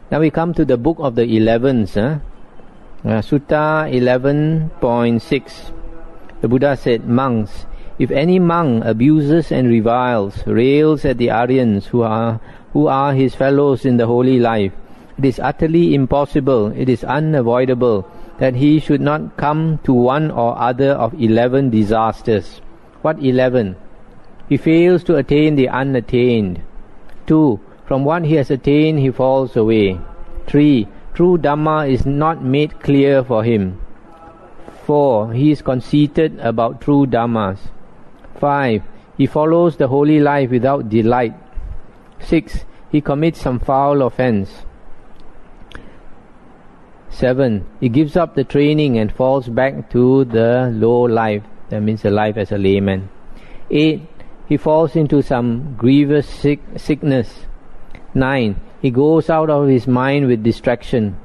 Now we come to the book of the 11s. Sutta 11.6. The Buddha said, Monks, if any monk abuses and reviles, rails at the Aryans who are his fellows in the holy life, it is utterly impossible, it is unavoidable, that he should not come to one or other of 11 disasters. What 11? He fails to attain the unattained. 2. From what he has attained he falls away. 3. True Dhamma is not made clear for him. 4. He is conceited about true Dhammas. 5. He follows the holy life without delight. 6. He commits some foul offense. 7. He gives up the training and falls back to the low life. That means the life as a layman. 8. He falls into some grievous sickness. 9. He goes out of his mind with distraction.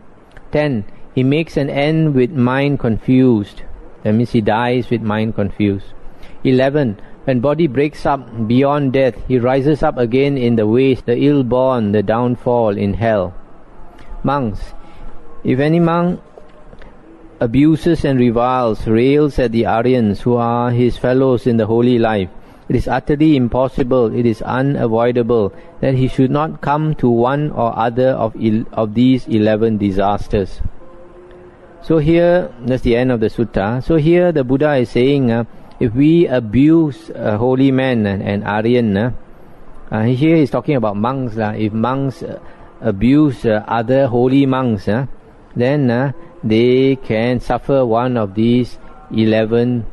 10. He makes an end with mind confused. That means he dies with mind confused. 11. When body breaks up beyond death, he rises up again in the waste, the ill-born, the downfall in hell. Monks, if any monk abuses and reviles, rails at the Aryans who are his fellows in the holy life, it is utterly impossible, it is unavoidable, that he should not come to one or other of these 11 disasters. So here, that's the end of the sutta. So here the Buddha is saying, if we abuse a holy man and Aryan, here he's talking about monks. If monks abuse other holy monks, then they can suffer one of these 11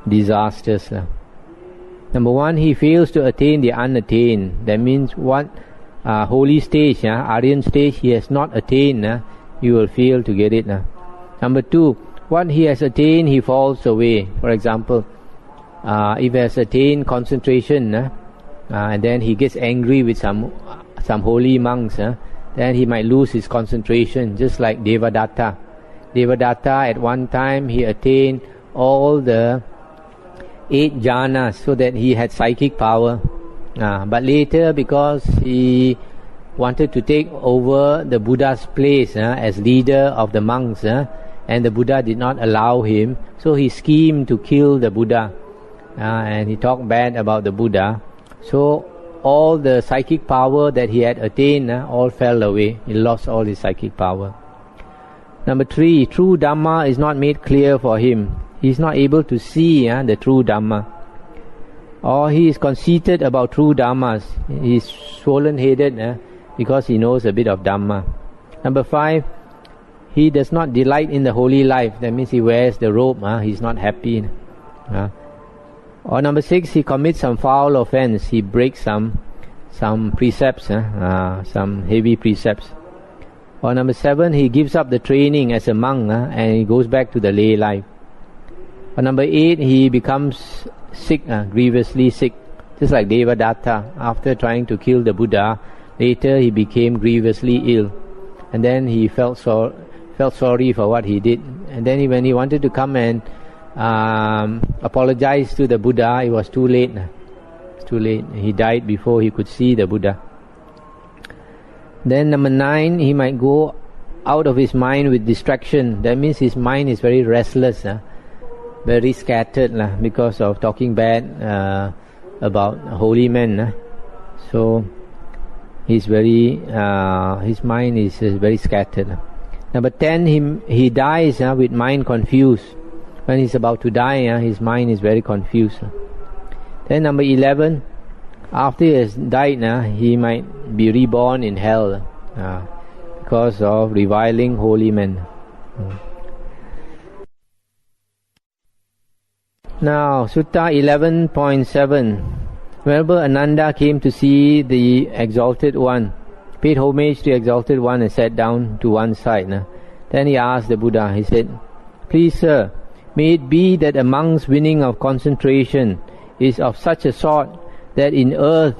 disasters. Number 1, he fails to attain the unattained. That means what holy stage, Aryan stage, he has not attained, he will fail to get it. Number 2, what he has attained, he falls away. For example, if he has attained concentration, and then he gets angry with some holy monks, then he might lose his concentration, just like Devadatta. Devadatta, at one time, he attained all the 8 jhanas, so that he had psychic power. But later, because he wanted to take over the Buddha's place as leader of the monks, and the Buddha did not allow him, so he schemed to kill the Buddha, and he talked bad about the Buddha. So all the psychic power that he had attained all fell away. He lost all his psychic power. Number 3, true Dhamma is not made clear for him. He is not able to see the true Dhamma. Or he is conceited about true Dhammas. He is swollen-headed because he knows a bit of Dhamma. Number 5, he does not delight in the holy life. That means he wears the robe, he is not happy. Or number 6, he commits some foul offense. He breaks some precepts, some heavy precepts. Or number 7, he gives up the training as a monk and he goes back to the lay life. Or number 8, he becomes sick, grievously sick, just like Devadatta. After trying to kill the Buddha, later he became grievously ill, and then he felt sorry for what he did. And then when he wanted to come and apologize to the Buddha, it was too late. It's too late. He died before he could see the Buddha. Then number 9, he might go out of his mind with distraction. That means his mind is very restless, very scattered because of talking bad about holy men. So his mind is very scattered. Number 10, he dies with mind confused. When he's about to die, his mind is very confused. Then number 11, after he has died, he might be reborn in hell because of reviling holy men. Now, Sutta 11.7. Venerable Ananda came to see the Exalted One, paid homage to the Exalted One and sat down to one side. Then he asked the Buddha, he said, "Please, sir, may it be that a monk's winning of concentration is of such a sort that in earth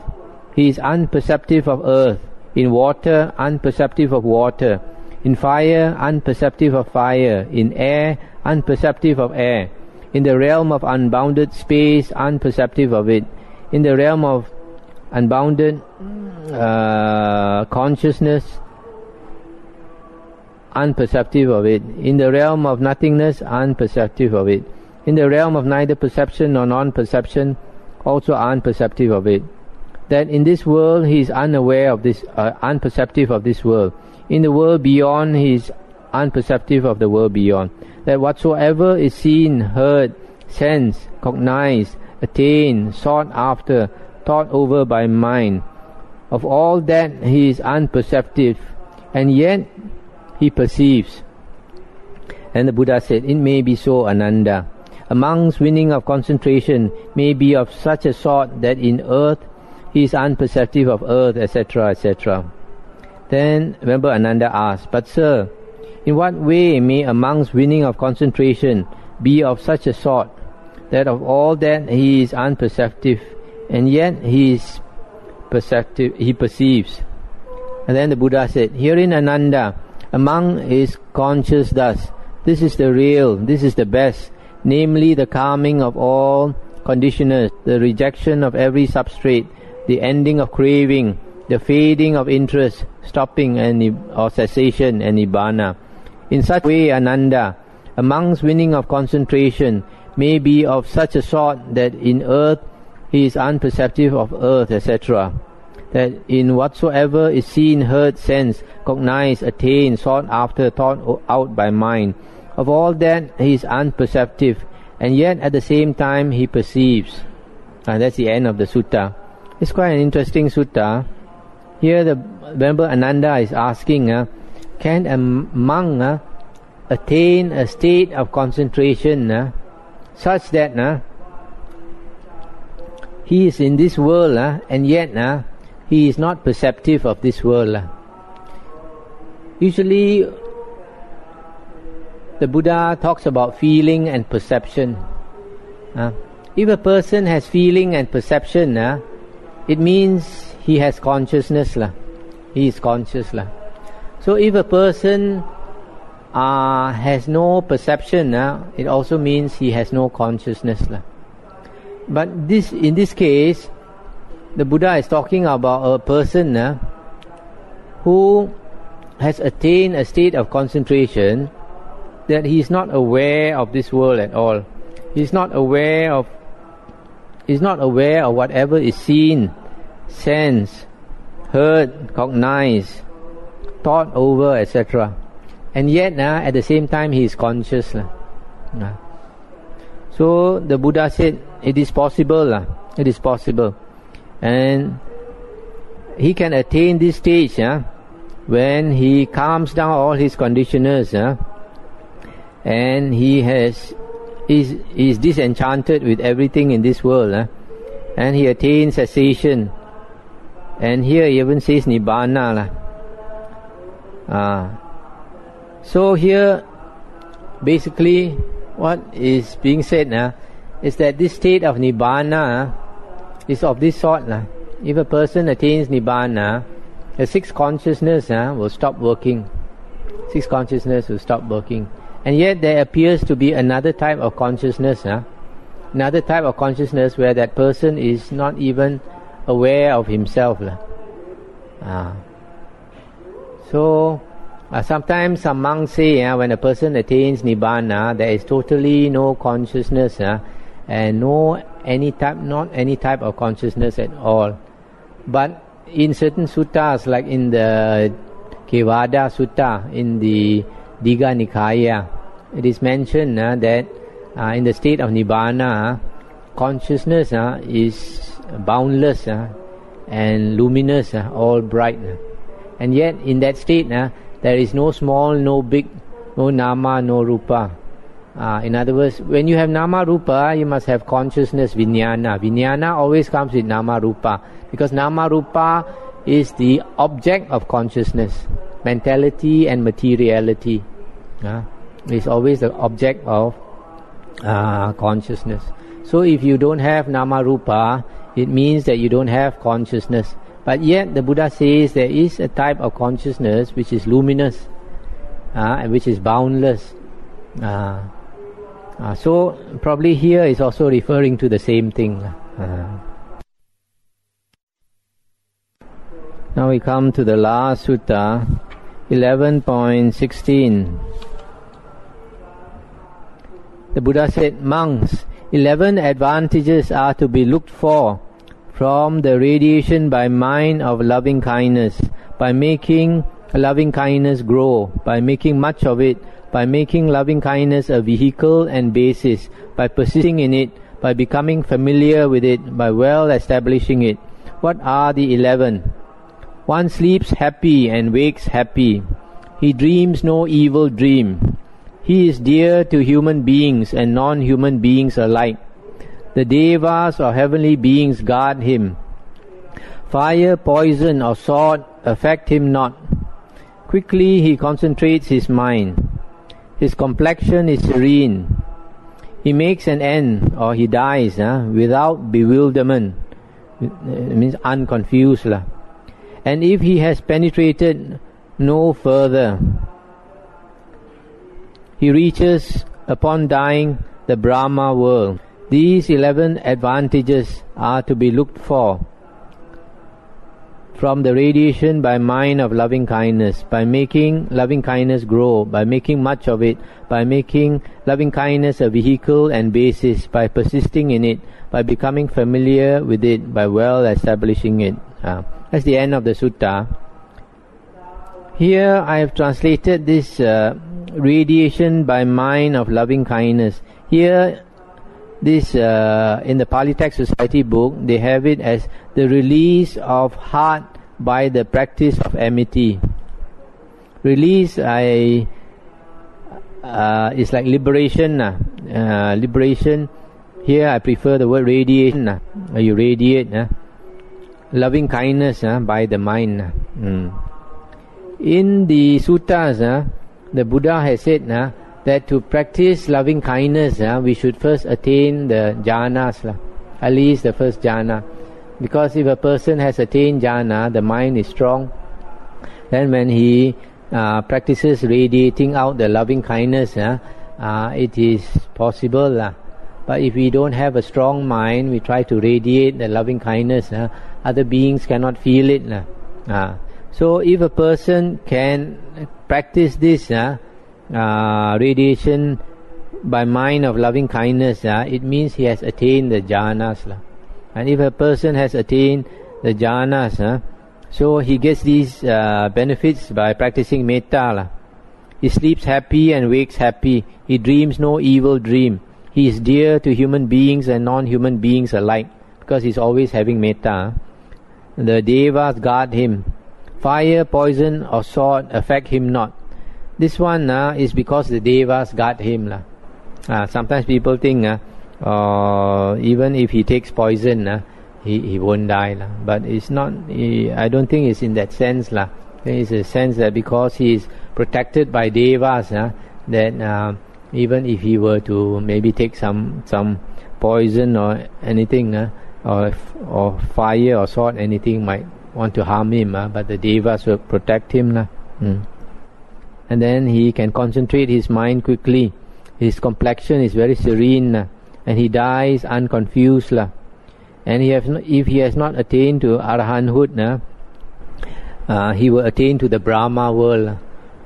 he is unperceptive of earth, in water unperceptive of water, in fire unperceptive of fire, in air unperceptive of air, in the realm of unbounded space unperceptive of it, in the realm of unbounded consciousness, unperceptive of it. In the realm of nothingness, unperceptive of it. In the realm of neither perception nor non-perception, also unperceptive of it. That in this world he is unaware of this, unperceptive of this world. In the world beyond he is unperceptive of the world beyond. That whatsoever is seen, heard, sensed, cognized, attained, sought after, thought over by mind, of all that he is unperceptive, and yet he perceives. And the Buddha said, it may be so, Ananda. A monk's winning of concentration may be of such a sort that in earth he is unperceptive of earth, etc., etc. Then, remember, Ananda asked, but sir, in what way may a monk's winning of concentration be of such a sort that of all that he is unperceptive, and yet he is perceptive, he perceives? And then the Buddha said, herein, Ananda, a monk is conscious thus. This is the real, this is the best, namely the calming of all conditioners, the rejection of every substrate, the ending of craving, the fading of interest, stopping or cessation and nibbana. In such way, Ananda, a monk's winning of concentration may be of such a sort that in earth he is unperceptive of earth, etc. That in whatsoever is seen, heard, sensed, cognized, attained, sought after, thought out by mind, of all that he is unperceptive, and yet at the same time he perceives. And that's the end of the sutta. It's quite an interesting sutta. Here remember Ananda is asking, can a monk attain a state of concentration such that he is in this world and yet he is not perceptive of this world? Usually the Buddha talks about feeling and perception. If a person has feeling and perception, it means he has consciousness. He is conscious. So if a person has no perception, it also means he has no consciousness. But in this case, the Buddha is talking about a person who has attained a state of concentration that he is not aware of this world at all. He is not aware of whatever is seen, sensed, heard, cognized, thought over, etc. And yet at the same time he is conscious. So the Buddha said it is possible. It is possible. And he can attain this stage when he calms down all his conditioners and he is disenchanted with everything in this world, and he attains cessation. And here he even says nibbana. So here basically what is being said is that this state of nibbana is of this sort. If a person attains nibbana, the six consciousness will stop working. Six consciousness will stop working. And yet there appears to be another type of consciousness, another type of consciousness where that person is not even aware of himself. So sometimes some monks say when a person attains nibbana, there is totally no consciousness and not any type of consciousness at all. But in certain suttas, like in the Kevada Sutta, in the Digha Nikaya, it is mentioned that in the state of nibbana, consciousness is boundless and luminous, all bright. And yet in that state there is no small, no big, no nama, no rupa. In other words, when you have nama rupa, you must have consciousness, vijnana. Vijnana always comes with nama rupa, because nama rupa is the object of consciousness. Mentality and materiality is always the object of consciousness. So if you don't have nama rupa, it means that you don't have consciousness. But yet the Buddha says there is a type of consciousness which is luminous and which is boundless. So probably here is also referring to the same thing. Now we come to the last sutta, 11.16. The Buddha said, monks, 11 advantages are to be looked for from the radiation by mind of loving kindness, by making loving kindness grow, by making much of it, by making loving kindness a vehicle and basis, by persisting in it, by becoming familiar with it, by well establishing it. What are the 11? One sleeps happy and wakes happy. He dreams no evil dream. He is dear to human beings and non-human beings alike. The devas or heavenly beings guard him. Fire, poison or sword affect him not. Quickly he concentrates his mind. His complexion is serene. He makes an end, or he dies without bewilderment. It means unconfused. And if he has penetrated no further, he reaches upon dying the Brahma world. These 11 advantages are to be looked for from the radiation by mind of loving kindness, by making loving kindness grow, by making much of it, by making loving kindness a vehicle and basis, by persisting in it, by becoming familiar with it, by well establishing it. That's the end of the sutta. Here I have translated this radiation by mind of loving kindness. Here, this in the Pali Text Society book, they have it as the release of heart by the practice of amity. Release is like liberation. Liberation. Here I prefer the word radiation. You radiate loving kindness by the mind. In the suttas, the Buddha has said that to practice loving kindness, we should first attain the jhanas, at least the first jhana. Because if a person has attained jhana, the mind is strong. Then when he practices radiating out the loving kindness, it is possible. But if we don't have a strong mind, we try to radiate the loving kindness, other beings cannot feel it. So if a person can practice this radiation by mind of loving kindness, it means he has attained the jhanas. And if a person has attained the jhanas, so he gets these benefits by practicing metta. He sleeps happy and wakes happy. He dreams no evil dream. He is dear to human beings and non-human beings alike, because he is always having metta. The devas guard him. Fire, poison or sword affect him not. This one is because the devas guard him. Sometimes people think even if he takes poison, he won't die. But it's not. I don't think it's in that sense. It's a sense that because he is protected by devas, that even if he were to maybe take some poison or anything, or fire or sword, anything might want to harm him, but the devas will protect him. And then he can concentrate his mind quickly. His complexion is very serene, and he dies unconfused. And if he has not attained to arahanthood, he will attain to the Brahma world.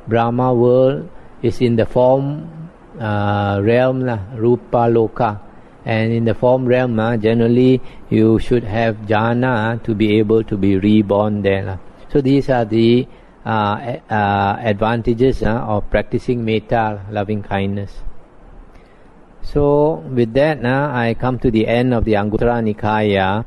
Brahma world is in the form realm, Rupa Loka. And in the form realm, generally you should have jhana to be able to be reborn there. So these are the advantages of practicing metta, loving kindness. So with that, I come to the end of the Anguttara Nikaya.